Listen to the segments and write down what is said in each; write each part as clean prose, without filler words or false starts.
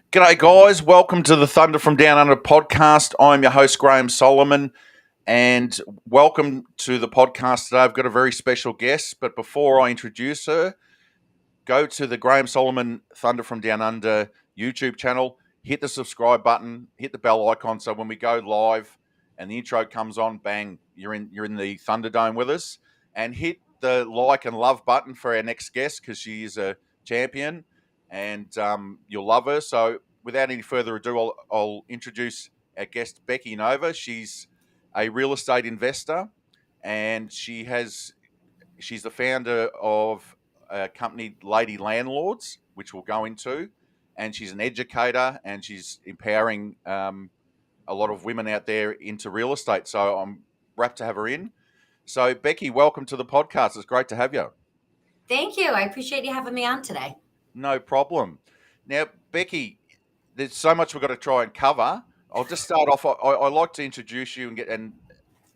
G'day, guys. Welcome to the Thunder from Down Under podcast. I'm your host, Graham Solomon, and welcome to the podcast today. I've got a very special guest, but before I introduce her, go to the Graham Solomon Thunder from Down Under YouTube channel, hit the subscribe button, hit the bell icon, so when we go live and the intro comes on, bang, you're in the Thunderdome with us, and hit the like and love button for our next guest because she is a champion and you'll love her. So without any further ado, I'll introduce our guest, Becky Nova. She's a real estate investor, and she's the founder of a company, Lady Landlords, which we'll go into, and she's an educator and she's empowering a lot of women out there into real estate. So I'm rapt to have her in. So Becky, welcome to the podcast. It's great to have you. Thank you. I appreciate you having me on today. No problem. Now, Becky, there's so much we've got to try and cover. I'll just start off. I like to introduce you and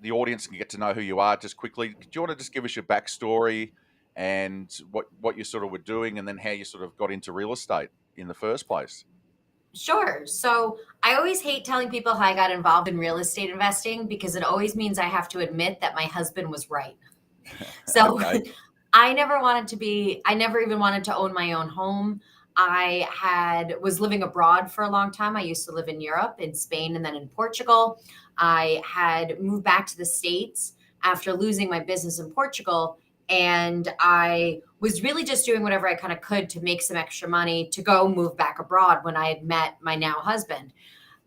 the audience can get to know who you are just quickly. Do you want to just give us your backstory and what you sort of were doing, and then how you sort of got into real estate in the first place? Sure. So I always hate telling people how I got involved in real estate investing because it always means I have to admit that my husband was right. So Okay. I never even wanted to own my own home. Was living abroad for a long time. I used to live in Europe, in Spain, and then in Portugal. I had moved back to the States after losing my business in Portugal. And I was really just doing whatever I kind of could to make some extra money to go move back abroad when I had met my now husband.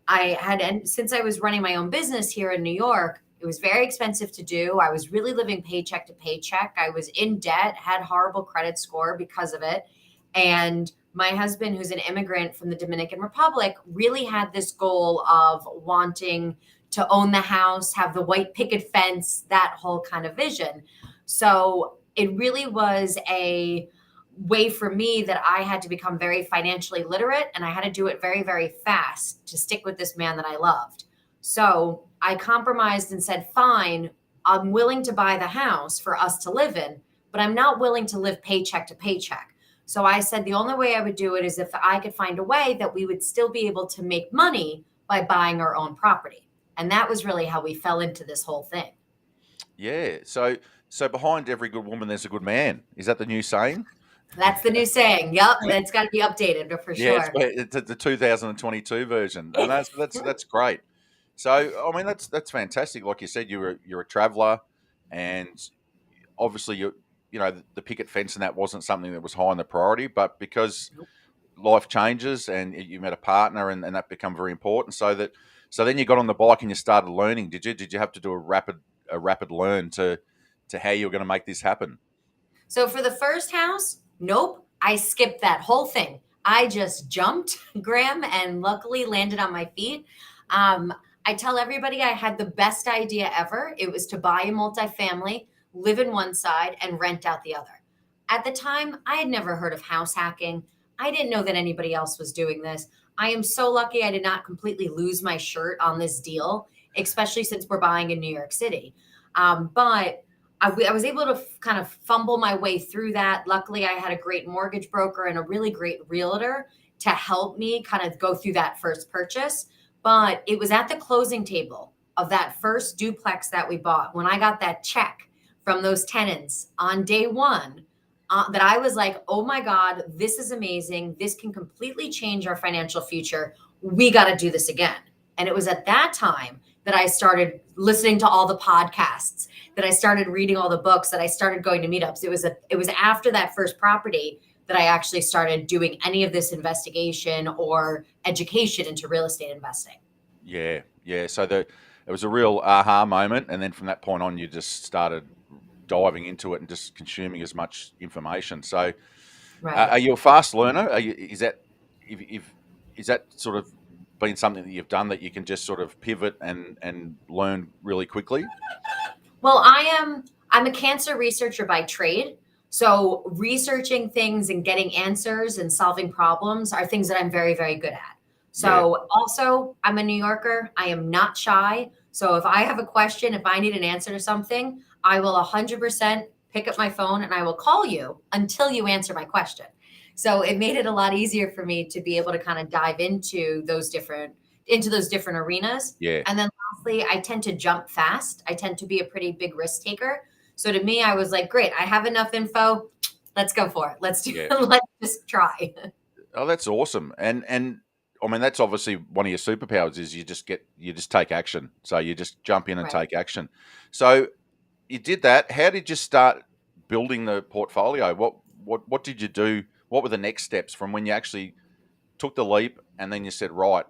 And since I was running my own business here in New York, it was very expensive to do. I was really living paycheck to paycheck. I was in debt, had horrible credit score because of it. And my husband, who's an immigrant from the Dominican Republic, really had this goal of wanting to own the house, have the white picket fence, that whole kind of vision. So it really was a way for me that I had to become very financially literate, and I had to do it very, very fast to stick with this man that I loved. So I compromised and said, fine, I'm willing to buy the house for us to live in, but I'm not willing to live paycheck to paycheck. So I said the only way I would do it is if I could find a way that we would still be able to make money by buying our own property. And that was really how we fell into this whole thing. Yeah. So behind every good woman, there's a good man. Is that the new saying? That's the new saying. Yep, that's got to be updated, but for Yeah, sure. it's the 2022 version, and that's great. So I mean, that's fantastic. Like you said, you're a traveller, and obviously the picket fence and that wasn't something that was high on the priority, but because life changes and you met a partner and that become very important, so then you got on the bike and you started learning. Did you have to do a rapid learn to how you were going to make this happen? So for the first house, nope, I skipped that whole thing. I just jumped, Graham, and luckily landed on my feet. I tell everybody I had the best idea ever. It was to buy a multifamily, live in one side, and rent out the other. At the time, I had never heard of house hacking. I didn't know that anybody else was doing this. I am so lucky I did not completely lose my shirt on this deal, especially since we're buying in New York City. But I was able to kind of fumble my way through that. Luckily, I had a great mortgage broker and a really great realtor to help me kind of go through that first purchase. But it was at the closing table of that first duplex that we bought when I got that check from those tenants on day one that I was like, oh my God, this is amazing. This can completely change our financial future. We got to do this again. And it was at that time that I started listening to all the podcasts, that I started reading all the books, that I started going to meetups. It was after that first property that I actually started doing any of this investigation or education into real estate investing. Yeah, yeah. So it was a real aha moment, and then from that point on, you just started diving into it and just consuming as much information. So, Right. are you a fast learner? Is that if is that sort of been something that you've done that you can just sort of pivot and learn really quickly? Well, I'm a cancer researcher by trade. So researching things and getting answers and solving problems are things that I'm very, very good at. Yeah, So also, I'm a New Yorker. I am not shy. So if I have a question, if I need an answer to something, I will 100% pick up my phone and I will call you until you answer my question. So it made it a lot easier for me to be able to kind of dive into those different arenas. Yeah, And then lastly, I tend to jump fast. I tend to be a pretty big risk taker. So to me, I was like, great, I have enough info. Let's go for it. yeah. Let's just try. Oh, that's awesome. And I mean, that's obviously one of your superpowers is you just take action. So you just jump in and Right. take action. So you did that. How did you start building the portfolio? What did you do? What were the next steps from when you actually took the leap and then you said, right,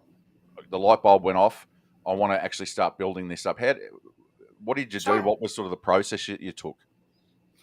the light bulb went off. I want to actually start building this up. What did you do? Sure. What was sort of the process you took?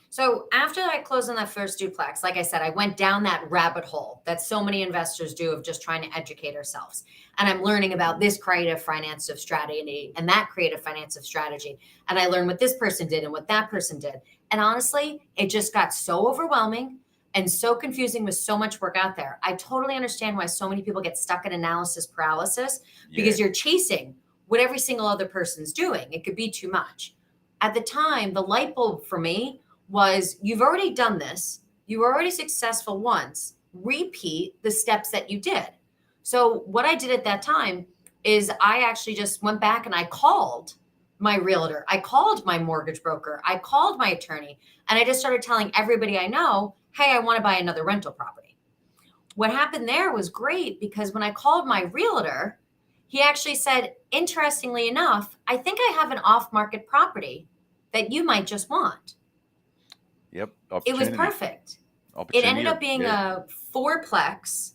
So after I closed on that first duplex, like I said, I went down that rabbit hole that so many investors do of just trying to educate ourselves. And I'm learning about this creative financial strategy and that creative financial strategy. And I learned what this person did and what that person did. And honestly, it just got so overwhelming and so confusing with so much work out there. I totally understand why so many people get stuck in analysis paralysis Yeah. because you're chasing what every single other person's doing. It could be too much. At the time, the light bulb for me was you've already done this, you were already successful once, repeat the steps that you did. So, what I did at that time is I actually just went back and I called my realtor, I called my mortgage broker, I called my attorney, and I just started telling everybody I know, hey, I want to buy another rental property. What happened there was great because when I called my realtor, he actually said, interestingly enough, I think I have an off market property that you might just want. Yep. It was Opportunity. perfect. It ended Opportunity. up being Yeah. a fourplex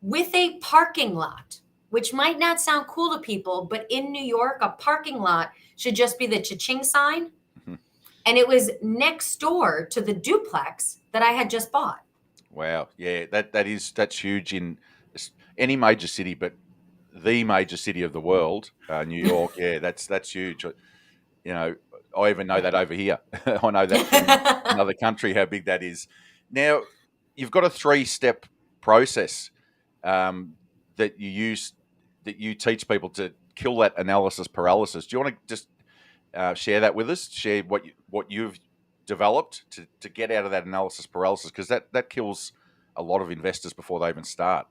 with a parking lot, which might not sound cool to people, but in New York, a parking lot should just be the cha-ching sign. Mhm. And it was next door to the duplex that I had just bought. Wow. Yeah. That's huge in any major city, but the major city of the world, New York. Yeah, that's huge. You know, I even know that over here. I know that from another country how big that is. Now, you've got a three-step process um, that you use that you teach people to kill that analysis paralysis. Do you want to just share that with us? Share what you've developed to get out of that analysis paralysis because that kills a lot of investors before they even start.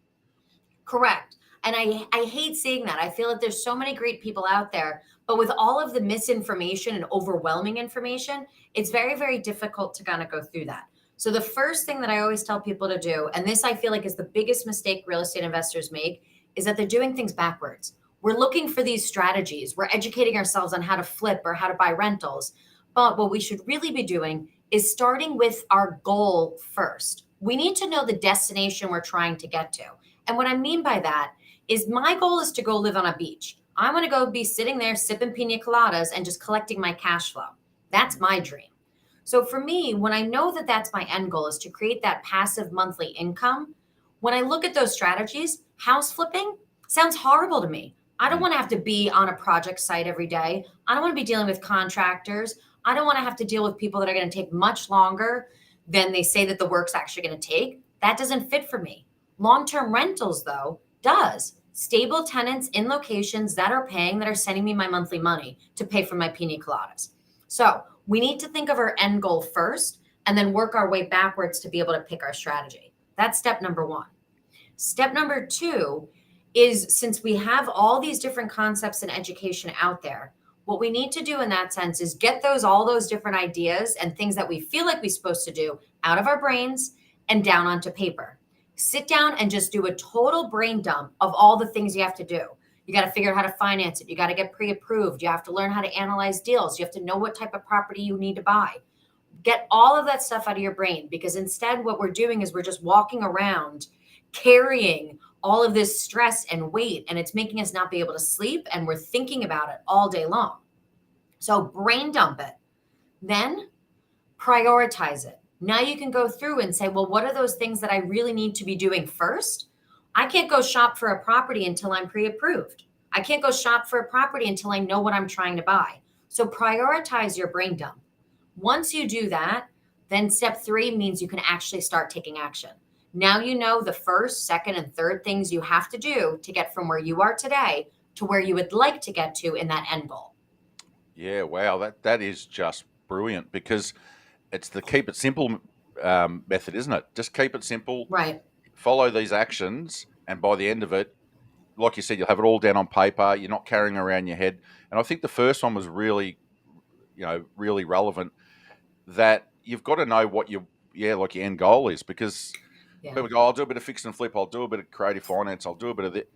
Correct. And I hate seeing that. I feel that there's so many great people out there, but with all of the misinformation and overwhelming information, it's very, very difficult to kind of go through that. So the first thing that I always tell people to do, and this I feel like is the biggest mistake real estate investors make, is that they're doing things backwards. We're looking for these strategies. We're educating ourselves on how to flip or how to buy rentals. But what we should really be doing is starting with our goal first. We need to know the destination we're trying to get to. And what I mean by that is my goal is to go live on a beach. I want to go be sitting there sipping pina coladas and just collecting my cash flow. That's my dream. So for me, when I know that that's my end goal is to create that passive monthly income, when I look at those strategies, house flipping sounds horrible to me. I don't Mm. want to have to be on a project site every day. I don't want to be dealing with contractors. I don't want to have to deal with people that are going to take much longer than they say that the work's actually going to take. That doesn't fit for me. Long-term rentals, though, does. Stable tenants in locations that are paying, that are sending me my monthly money to pay for my pina coladas. So we need to think of our end goal first and then work our way backwards to be able to pick our strategy. That's step number one. Step number two is since we have all these different concepts and education out there, what we need to do in that sense is get all those different ideas and things that we feel like we're supposed to do out of our brains and down onto paper. Sit down and just do a total brain dump of all the things you have to do. You got to figure out how to finance it. You got to get pre-approved. You have to learn how to analyze deals. You have to know what type of property you need to buy. Get all of that stuff out of your brain because instead what we're doing is we're just walking around carrying all of this stress and weight and it's making us not be able to sleep and we're thinking about it all day long. So brain dump it. Then prioritize it. Now you can go through and say, well, what are those things that I really need to be doing first? I can't go shop for a property until I'm pre-approved. I can't go shop for a property until I know what I'm trying to buy. So prioritize your brain dump. Once you do that, then step three means you can actually start taking action. Now you know the first, second, and third things you have to do to get from where you are today to where you would like to get to in that end goal. Yeah. Wow. That is just brilliant because it's the keep it simple method, isn't it? Just keep it simple. Right. follow these actions, and by the end of it, like you said, you'll have it all down on paper. You're not carrying around your head. And I think the first one was really, really relevant. That you've got to know what like your end goal is, because Yeah. people go, I'll do a bit of fix and flip, I'll do a bit of creative finance, I'll do a bit of it,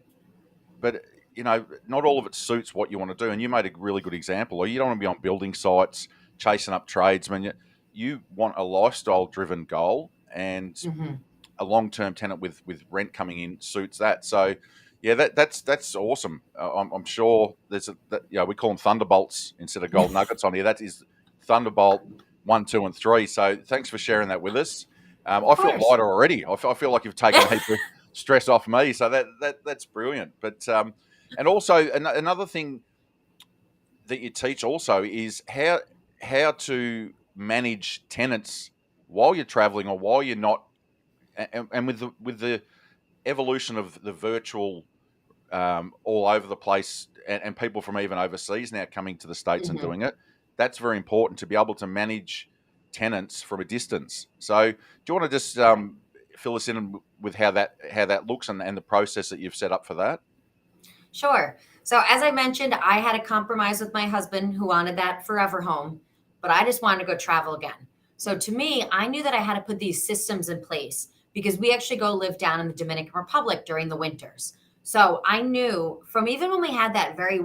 but not all of it suits what you want to do. And you made a really good example. Or you don't want to be on building sites chasing up tradesmen. You want a lifestyle-driven goal, and Hmm. a long-term tenant with rent coming in suits that. So, yeah, that's awesome. I'm sure we call them thunderbolts instead of gold nuggets on here. That is Thunderbolt 1, 2, and 3. So, thanks for sharing that with us. Of I feel course. lighter already. I feel like you've taken a heap of stress off me. So that's brilliant. But and also another thing that you teach also is how to manage tenants while you're traveling or while you're not, and with the evolution of the virtual, all over the place, and people from even overseas now coming to the States and Hmm. doing it. That's very important to be able to manage tenants from a distance. So, do you want to just fill us in with how that looks, and the process that you've set up for that? Sure. So, as I mentioned, I had a compromise with my husband who wanted that forever home, but I just wanted to go travel again. So, to me, I knew that I had to put these systems in place because we actually go live down in the Dominican Republic during the winters. So, I knew from even when we had that very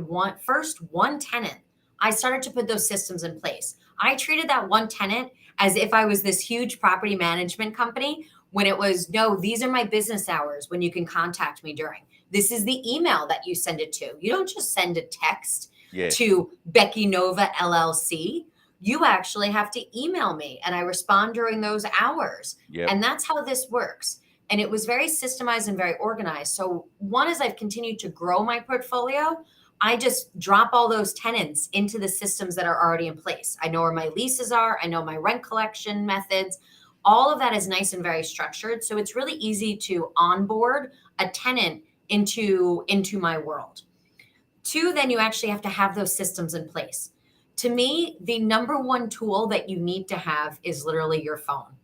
first one tenant, I started to put those systems in place. I treated that one tenant as if I was this huge property management company when it was, no, these are my business hours when you can contact me during. This is the email that you send it to. You don't just send a text Yeah, to Becky Nova LLC. You actually have to email me and I respond during those hours. yep, And that's how this works. And it was very systemized and very organized. So, one, as I've continued to grow my portfolio, I just drop all those tenants into the systems that are already in place. I know where my leases are, I know my rent collection methods. All of that is nice and very structured. So, it's really easy to onboard a tenant into my world. Two, then you actually have to have those systems in place. To me, the number one tool that you need to have is literally your phone,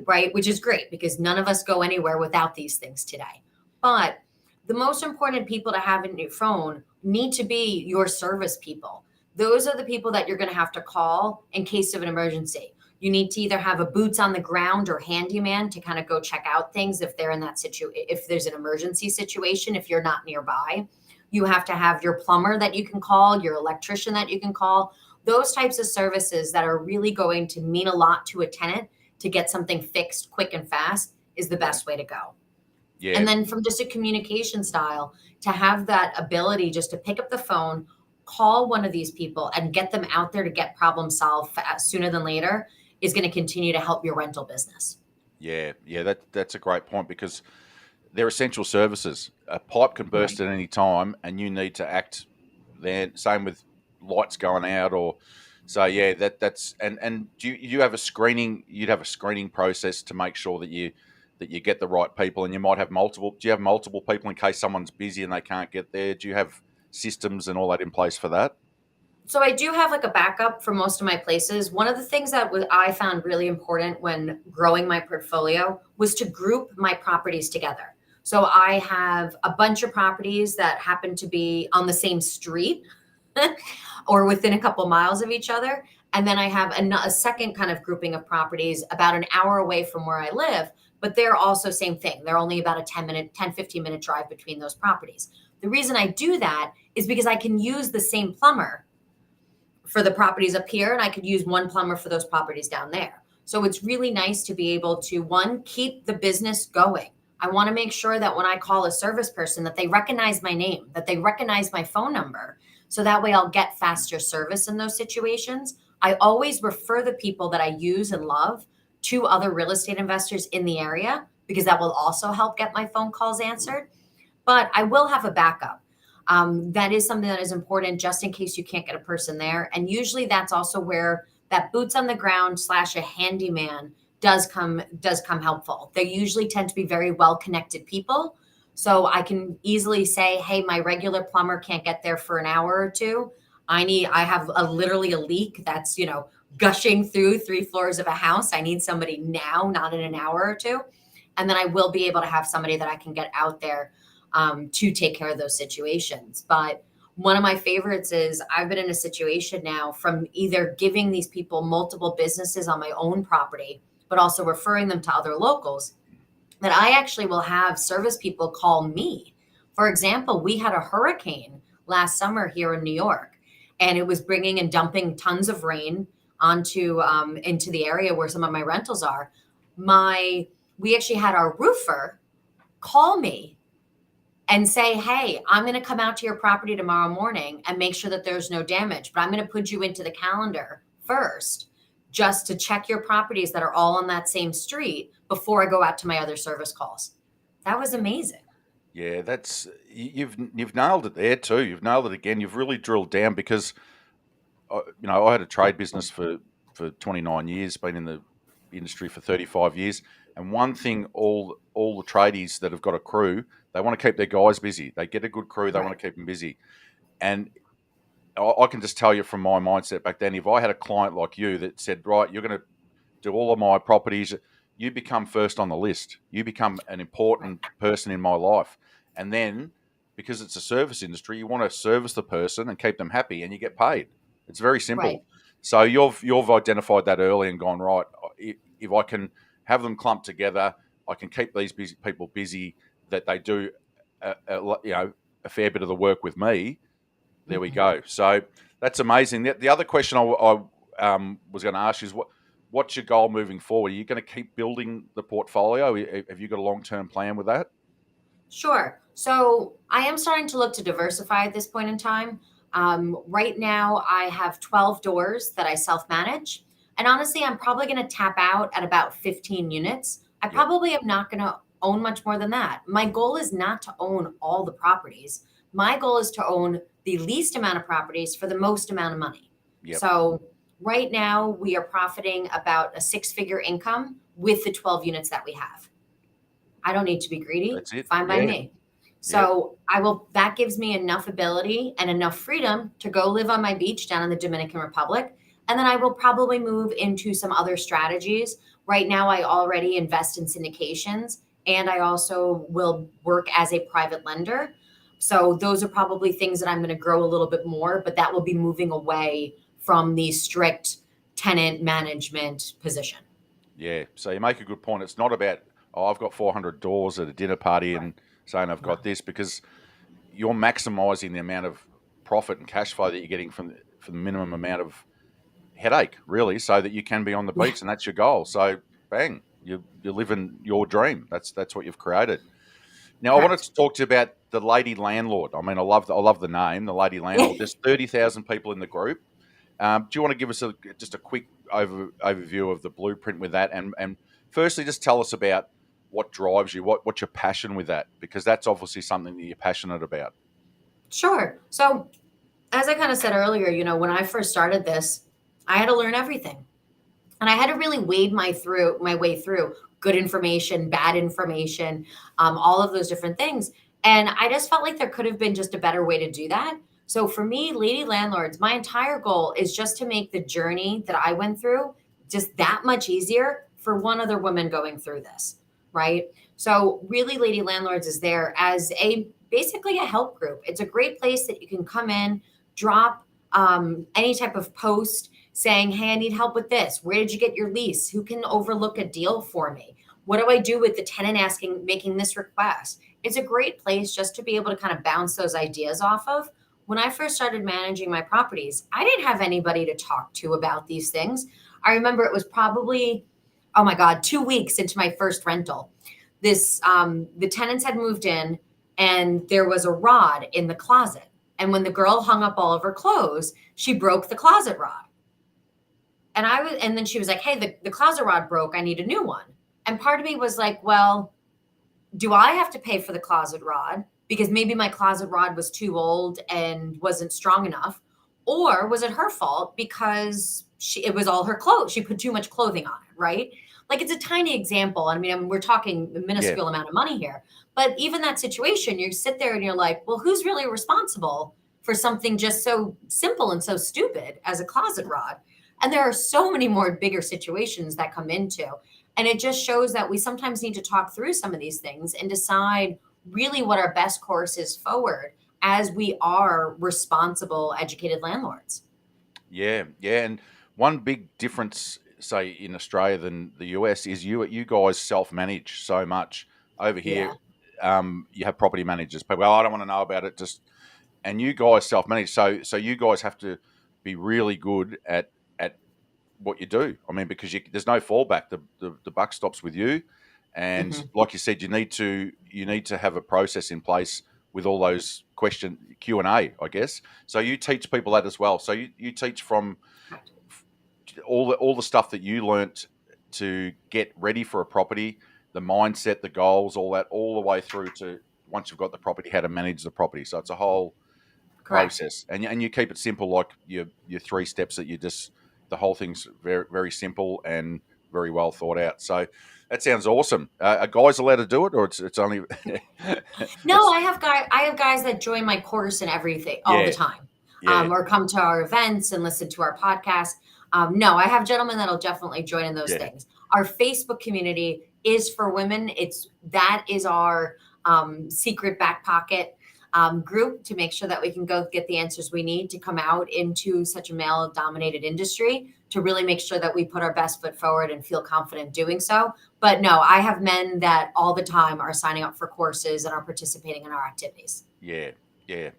right? Which is great because none of us go anywhere without these things today. But the most important people to have in your phone need to be your service people. Those are the people that you're going to have to call in case of an emergency. You need to either have a boots on the ground or handyman to kind of go check out things if they're in that if there's an emergency situation, if you're not nearby. You have to have your plumber that you can call, your electrician that you can call. Those types of services that are really going to mean a lot to a tenant to get something fixed quick and fast is the yeah, best way to go. yeah, And then from just a communication style, to have that ability just to pick up the phone, call one of these people and get them out there to get problem solved sooner than later is going to continue to help your rental business. yeah. That's a great point, because they're essential services. A pipe can burst Right. at any time, and you need to act then. Same with lights going out, or so. Yeah, that's and do you have a screening? You'd have a screening process to make sure that you get the right people, and you might have multiple. Do you have multiple people in case someone's busy and they can't get there? Do you have systems and all that in place for that? So I do have like a backup for most of my places. One of the things that I found really important when growing my portfolio was to group my properties together. So I have a bunch of properties that happen to be on the same street or within a couple miles of each other. And then I have a second kind of grouping of properties about an hour away from where I live, but they're also same thing. They're only about a 15-minute drive between those properties. The reason I do that is because I can use the same plumber for the properties up here and I could use one plumber for those properties down there. So it's really nice to be able to, one, keep the business going. I want to make sure that when I call a service person that they recognize my name, that they recognize my phone number, so that way I'll get faster service in those situations. I always refer the people that I use and love to other real estate investors in the area because that will also help get my phone calls answered. But I will have a backup. That is something that is important just in case you can't get a person there. And usually that's also where that boots on the ground / a handyman does come helpful. They usually tend to be very well connected people. So I can easily say, hey, my regular plumber can't get there for an hour or two. I have literally a leak that's, gushing through 3 floors of a house. I need somebody now, not in an hour or two. And then I will be able to have somebody that I can get out there to take care of those situations. But one of my favorites is I've been in a situation now from either giving these people multiple businesses on my own property, but also referring them to other locals, that I actually will have service people call me. For example, we had a hurricane last summer here in New York, and it was bringing and dumping tons of rain onto into the area where some of my rentals are. We actually had our roofer call me and say, "Hey, I'm going to come out to your property tomorrow morning and make sure that there's no damage, but I'm going to put you into the calendar first just to check your properties that are all on that same street before I go out to my other service calls." That was amazing. Yeah, you've nailed it there too. You've nailed it again. You've really drilled down because I had a trade business for 29 years, been in the industry for 35 years, and one thing all the tradies that have got a crew, they want to keep their guys busy. They get a good crew, they want Right. to keep them busy, and I can just tell you from my mindset back then, if I had a client like you that said, right, you're going to do all of my properties, you become first on the list. You become an Right. important person in my life. And then, because it's a service industry, you want to service the person and keep them happy, and you get paid. It's very Right. simple. So you've identified that early and gone, right, if I can have them clumped together, I can keep these people busy, that they do a fair bit of the work with me. There we Mhm. go. So that's amazing. The other question I was going to ask you is what's your goal moving forward? Are you going to keep building the portfolio? Have you got a long term plan with that? Sure. So I am starting to look to diversify at this point in time. Right now, I have 12 doors that I self manage. And honestly, I'm probably going to tap out at about 15 units. I Yep. probably am not going to own much more than that. My goal is not to own all the properties. My goal is to own the least amount of properties for the most amount of money. Yep. So right now, we are profiting about a six-figure income with the 12 units that we have. I don't need to be greedy. That's it. Fine by Yeah. me. Yep. So that gives me enough ability and enough freedom to go live on my beach down in the Dominican Republic. And then I will probably move into some other strategies. Right now, I already invest in syndications, and I also will work as a private lender. So those are probably things that I'm going to grow a little bit more, but that will be moving away from the strict tenant management position. Yeah. So you make a good point. It's not about, oh, I've got 400 doors at a dinner party Right. and saying I've No. got this, because you're maximizing the amount of profit and cash flow that you're getting from the minimum amount of headache, really, so that you can be on the Yeah. beach, and that's your goal. So, bang, you're living your dream. That's what you've created. Now, I wanted Correct. to talk to you about the Lady Landlord. I mean, I love the name, the Lady Landlord. There's 30,000 people in the group. Do you want to give us just a quick overview of the blueprint with that, and firstly, just tell us about what drives you, what's your passion with that, because that's obviously something that you're passionate about. Sure. So, as I kind of said earlier, when I first started this, I had to learn everything. And I had to really wade my way through good information, bad information, all of those different things. And I just felt like there could have been just a better way to do that. So for me, Lady Landlords, my entire goal is just to make the journey that I went through just that much easier for one other woman going through this, right? So really, Lady Landlords is there as a basically a help group. It's a great place that you can come in, drop any type of post saying, "Hey, I need help with this. Where did you get your lease? Who can overlook a deal for me? What do I do with the tenant making this request?" It's a great place just to be able to kind of bounce those ideas off of. When I first started managing my properties, I didn't have anybody to talk to about these things. I remember it was probably, oh my God, 2 weeks into my first rental. The tenants had moved in, and there was a rod in the closet. And when the girl hung up all of her clothes, she broke the closet rod. And then she was like, "Hey, the closet rod broke. I need a new one." And part of me was like, well, do I have to pay for the closet rod? Because maybe my closet rod was too old and wasn't strong enough. Or was it her fault because it was all her clothes? She put too much clothing on it, right? Like it's a tiny example. We're talking a Yeah, minuscule amount of money here. But even that situation, you sit there and you're like, well, who's really responsible for something just so simple and so stupid as a closet rod? And there are so many more bigger situations that come into. And it just shows that we sometimes need to talk through some of these things and decide really what our best course is forward as we are responsible, educated landlords. Yeah, yeah. And one big difference, say in Australia than the US, is you guys self manage so much. Over here, Yeah, you have property managers. People, oh, I don't want to know about it. Just and you guys self manage. So you guys have to be really good at what you do. I mean, because there's no fallback. The buck stops with you, and hmm, like you said, you need to have a process in place with all those question Q&A, I guess. So you teach people that as well. So you teach from all the stuff that you learnt to get ready for a property, the mindset, the goals, all that, all the way through to once you've got the property, how to manage the property. So it's a whole correct. process, and you keep it simple, like your 3 steps that you just the whole thing's very very simple and very well thought out. So that sounds awesome. Are guys allowed to do it, or it's only No, it's I have guys that join my course and everything all the yeah, time, yeah, or come to our events and listen to our podcast. No, I have gentlemen that'll definitely join in those yeah, things. Our Facebook community is for women. That is our secret back pocket group to make sure that we can go get the answers we need to come out into such a male dominated industry to really make sure that we put our best foot forward and feel confident doing so. But no, I have men that all the time are signing up for courses and are participating in our activities. yeah, yeah.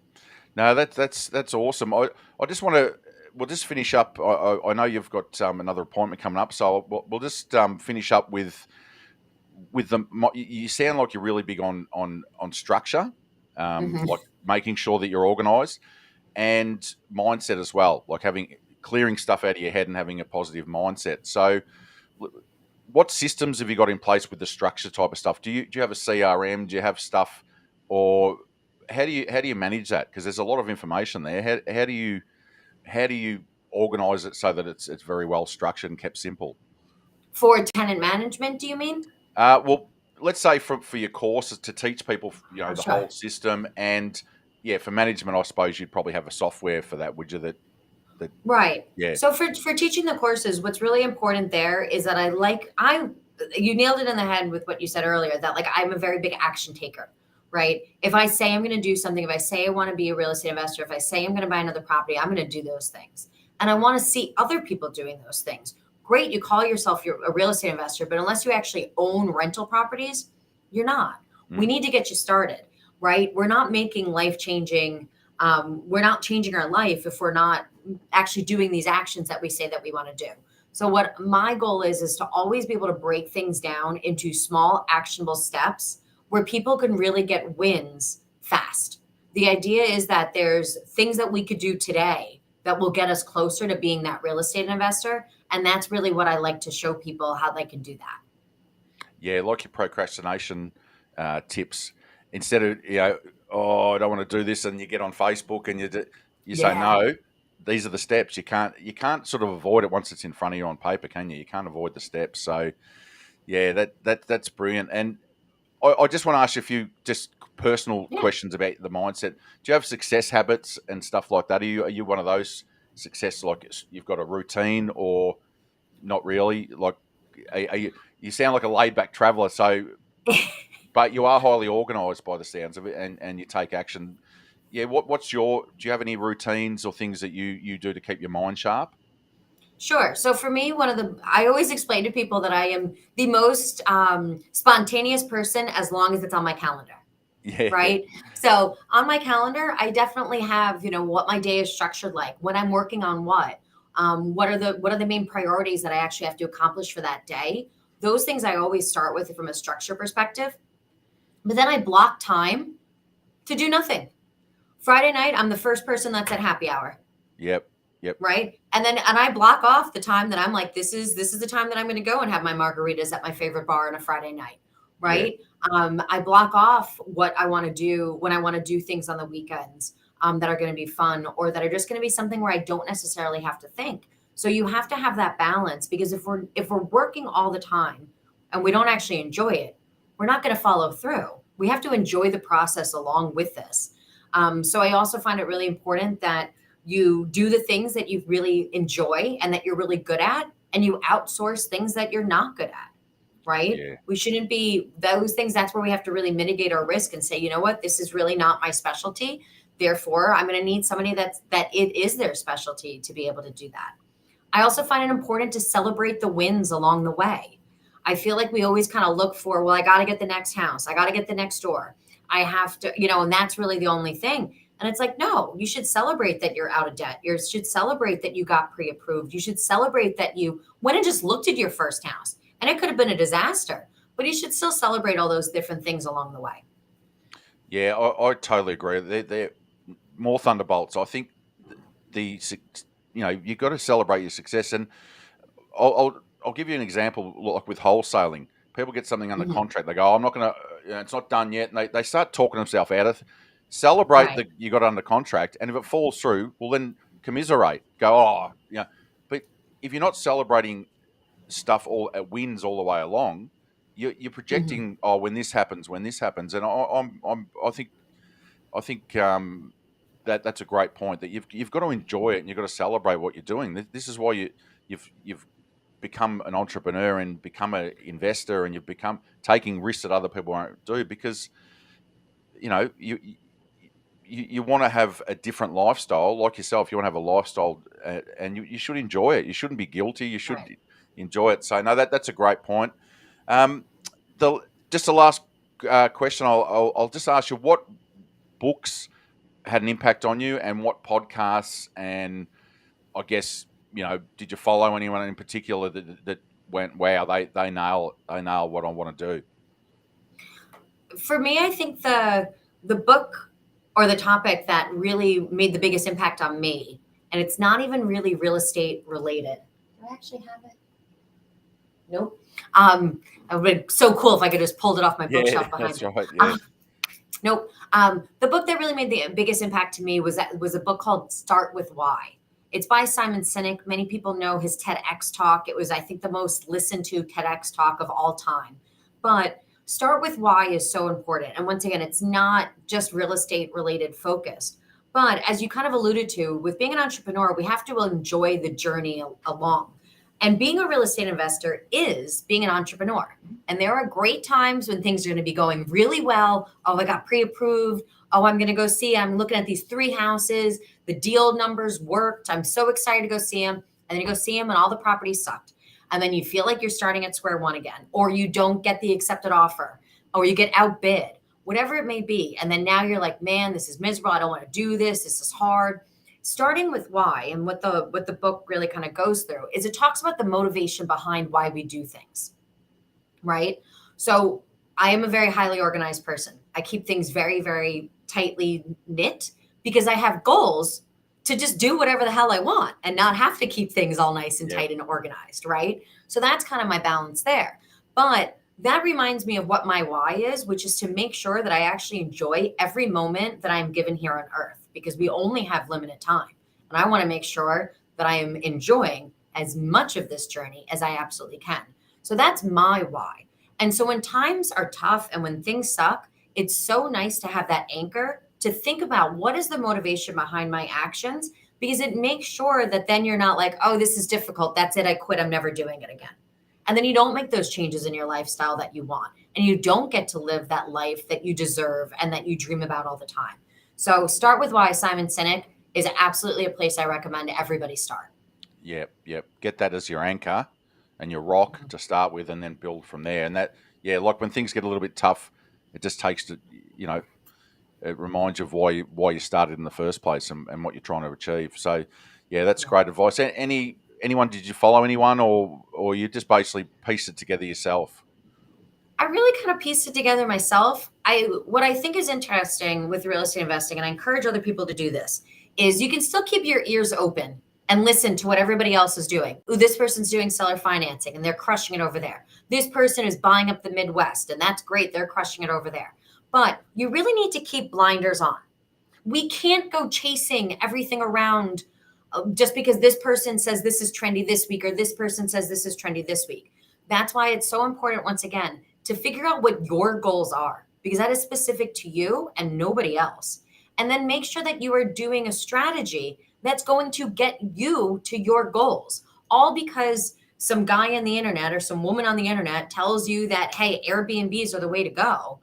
No, that's awesome. I just want to we'll just finish up. I know you've got another appointment coming up, so we'll just finish up with the. You sound like you're really big on structure, Hmm. like making sure that you're organised and mindset as well, like having clearing stuff out of your head and having a positive mindset. So, what systems have you got in place with the structure type of stuff? Do you have a CRM? Do you have stuff, or how do you manage that? Because there's a lot of information there. How do you organise it so that it's very well structured and kept simple? For tenant management, do you mean? Well, let's say for your courses to teach people, Oh, the sure. whole system, and yeah, for management, I suppose you'd probably have a software for that, would you? That Right. yeah, So for teaching the courses, what's really important there is that I you nailed it in the head with what you said earlier that like I'm a very big action taker, right? If I say I'm going to do something, if I say I want to be a real estate investor, if I say I'm going to buy another property, I'm going to do those things. And I want to see other people doing those things. Great, you call yourself a real estate investor, but unless you actually own rental properties, you're not. We mm, need to get you started, right? We're not making life changing we're not changing our life if we're not actually doing these actions that we say that we want to do. So what my goal is to always be able to break things down into small actionable steps where people can really get wins fast. The idea is that there's things that we could do today that will get us closer to being that real estate investor, and that's really what I like to show people how they can do that. yeah, like your procrastination tips. Instead of oh, I don't want to do this, and you get on Facebook and you say Yeah. no. These are the steps. You can't sort of avoid it once it's in front of you on paper, can you? You can't avoid the steps. So yeah, that's brilliant. And I just want to ask you a few just personal Yeah. questions about the mindset. Do you have success habits and stuff like that? Are you one of those success, like you've got a routine, or not really? Like, you sound like a laid back traveller, so but you are highly organised by the sounds of it, and you take action. Yeah, do you have any routines or things that you do to keep your mind sharp? Sure. So for me, I always explain to people that I am the most spontaneous person as long as it's on my calendar, Yeah, right? So on my calendar, I definitely have, what my day is structured like, when I'm working on what are the main priorities that I actually have to accomplish for that day. Those things I always start with from a structure perspective, but then I block time to do nothing. Friday night, I'm the first person that's at happy hour. yep, yep, Right. And I block off the time that I'm like, this is the time that I'm going to go and have my margaritas at my favorite bar on a Friday night. yeah, Right. I block off what I want to do when I want to do things on the weekends that are going to be fun or that are just going to be something where I don't necessarily have to think. So you have to have that balance because if we're working all the time and we don't actually enjoy it, we're not going to follow through. We have to enjoy the process along with this. So I also find it really important that you do the things that you really enjoy and that you're really good at, and you outsource things that you're not good at. right? Yeah. We shouldn't be those things. That's where we have to really mitigate our risk and say, you know what, this is really not my specialty. Therefore, I'm going to need somebody that it is their specialty to be able to do that. I also find it important to celebrate the wins along the way. I feel like we always kind of look for, well, I got to get the next house. I got to get the next door. I have to, and that's really the only thing. And it's like, no, you should celebrate that you're out of debt. You should celebrate that you got pre approved. You should celebrate that you went and just looked at your first house. And it could have been a disaster, but you should still celebrate all those different things along the way. Yeah, I totally agree. They're more thunderbolts. I think you've got to celebrate your success. And I'll give you an example, like with wholesaling. People get something under Mhm. contract. They go, "Oh, I'm not going to. It's not done yet," and they start talking themselves out of. Celebrate Right. that you got under contract, and if it falls through, well, then commiserate. Go, oh, yeah. But if you're not celebrating stuff all wins all the way along, you're Mhm. projecting. Oh, when this happens, and I think that's a great point. That you've got to enjoy it and you've got to celebrate what you're doing. This is why you've become an entrepreneur and become an investor, and you've become taking risks that other people won't do, because you know you want to have a different lifestyle. Like yourself, you want to have a lifestyle, and you should enjoy it. You shouldn't be guilty. You should Right. enjoy it. So no, that's a great point. Um, the just the last question, I'll just ask you, what books had an impact on you, and what podcasts, and I guess, did you follow anyone in particular that went, wow, they nail what I want to do? For me, I think the book or the topic that really made the biggest impact on me, and it's not even really real estate related. Do I actually have it? Nope. It would be so cool if I could just pulled it off my Yeah, bookshelf behind that's me. right. Yeah. Nope. The book that really made the biggest impact to me was a book called Start with Why. It's by Simon Sinek. Many people know his TEDx talk. It was, I think, the most listened to TEDx talk of all time. But Start with Why is so important. And once again, it's not just real estate related focused. But as you kind of alluded to, with being an entrepreneur, we have to enjoy the journey along. And being a real estate investor is being an entrepreneur. And there are great times when things are going to be going really well. Oh, I got pre approved. Oh, I'm going to go see. I'm looking at these 3 houses. The deal numbers worked. I'm so excited to go see them. And then you go see them and all the properties sucked. And then you feel like you're starting at square one again, or you don't get the accepted offer, or you get outbid, whatever it may be. And then now you're like, man, this is miserable. I don't want to do this. This is hard. Starting with why, and what the book really kind of goes through is it talks about the motivation behind why we do things, right? So I am a very highly organized person. I keep things very, very tightly knit because I have goals to just do whatever the hell I want and not have to keep things all nice and Yep. tight and organized, right? So that's kind of my balance there. But that reminds me of what my why is, which is to make sure that I actually enjoy every moment that I'm given here on earth, because we only have limited time. And I want to make sure that I am enjoying as much of this journey as I absolutely can. So that's my why. And so when times are tough and when things suck, it's so nice to have that anchor to think about what is the motivation behind my actions, because it makes sure that then you're not like, oh, this is difficult. That's it. I quit. I'm never doing it again. And then you don't make those changes in your lifestyle that you want. And you don't get to live that life that you deserve and that you dream about all the time. So Start with Why, Simon Sinek, is absolutely a place I recommend everybody start. Yep. Yep. Get that as your anchor and your rock to start with, and then build from there. And that, yeah, like when things get a little bit tough, it just takes to, you know, it reminds you of why you started in the first place, and what you're trying to achieve. So, yeah, that's Yeah. great advice. Anyone? Did you follow anyone, or you just basically pieced it together yourself? I really kind of pieced it together myself. What I think is interesting with real estate investing, and I encourage other people to do this, is you can still keep your ears open and listen to what everybody else is doing. Ooh, this person's doing seller financing and they're crushing it over there. This person is buying up the Midwest and that's great. They're crushing it over there. But you really need to keep blinders on. We can't go chasing everything around just because this person says this is trendy this week or this person says this is trendy this week. That's why it's so important, once again, to figure out what your goals are, because that is specific to you and nobody else. And then make sure that you are doing a strategy that's going to get you to your goals, all because some guy on the internet or some woman on the internet tells you that, hey, Airbnbs are the way to go,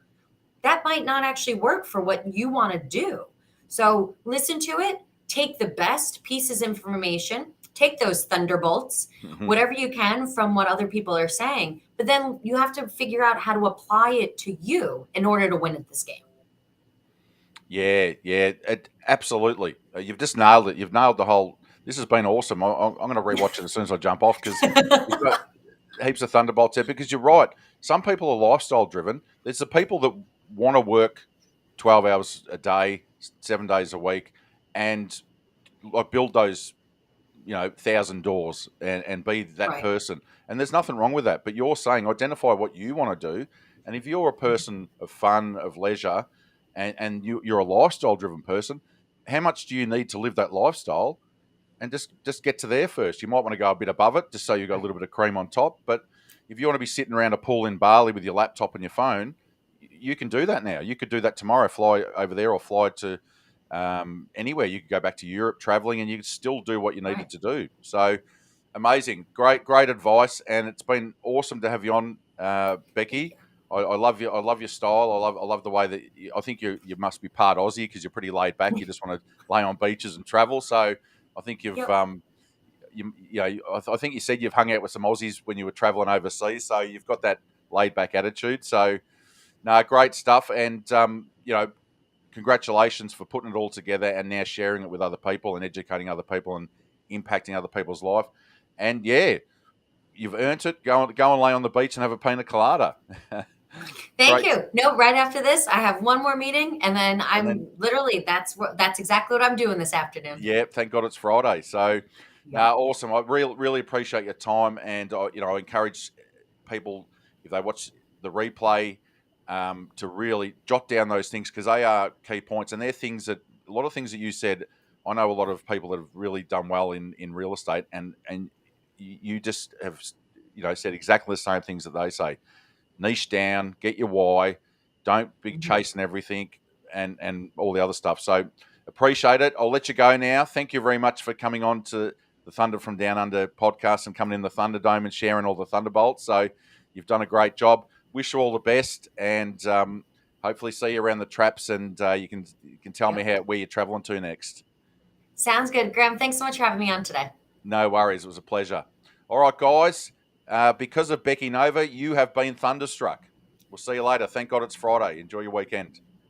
that might not actually work for what you want to do. So listen to it, take the best pieces of information, take those thunderbolts, whatever you can from what other people are saying, but then you have to figure out how to apply it to you in order to win at this game. Yeah, absolutely. You've just nailed it. You've nailed the whole. This has been awesome. I'm going to rewatch it as soon as I jump off because you've got heaps of thunderbolts there. Because you're right. Some people are lifestyle driven. There's the people that want to work 12 hours a day, 7 days a week, and like build those 1,000 doors and be that Right. person. And there's nothing wrong with that. But you're saying identify what you want to do. And if you're a person of fun, of leisure, and you're a lifestyle driven person, how much do you need to live that lifestyle? And just get to there first. You might want to go a bit above it just so you've got a little bit of cream on top. But if you want to be sitting around a pool in Bali with your laptop and your phone, you can do that now. You could do that tomorrow, fly over there or fly to anywhere. You could go back to Europe traveling and you could still do what you needed Right. to do. So amazing. Great advice. And it's been awesome to have you on, Becky. I love you. I love your style. I love the way that I think you must be part Aussie because you're pretty laid back. You just want to lay on beaches and travel. So I think you've Yep. I think you said you've hung out with some Aussies when you were traveling overseas. So you've got that laid back attitude. So no, great stuff. And congratulations for putting it all together and now sharing it with other people and educating other people and impacting other people's life. And yeah, you've earned it. Go and lay on the beach and have a pina colada. Thank Great. you. No, right after this, I have one more meeting, and then And I'm then literally that's exactly what I'm doing this afternoon. yeah, thank God it's Friday. So no, Yep. awesome. I really appreciate your time, and I encourage people if they watch the replay to really jot down those things because they are key points, and they're things that a lot of things that you said. I know a lot of people that have really done well in real estate, and you just have said exactly the same things that they say. Niche down, get your why, don't be Mhm. chasing everything, and all the other stuff. So appreciate it. I'll let you go now. Thank you very much for coming on to the Thunder from Down Under podcast and coming in the Thunderdome and sharing all the Thunderbolts. So you've done a great job. Wish you all the best, and hopefully see you around the traps. And you can tell me Yep. where you're traveling to next. Sounds good. Graham, thanks so much for having me on today. No worries. It was a pleasure. All right, guys. Because of Becky Nova, you have been thunderstruck. We'll see you later. Thank God it's Friday. Enjoy your weekend.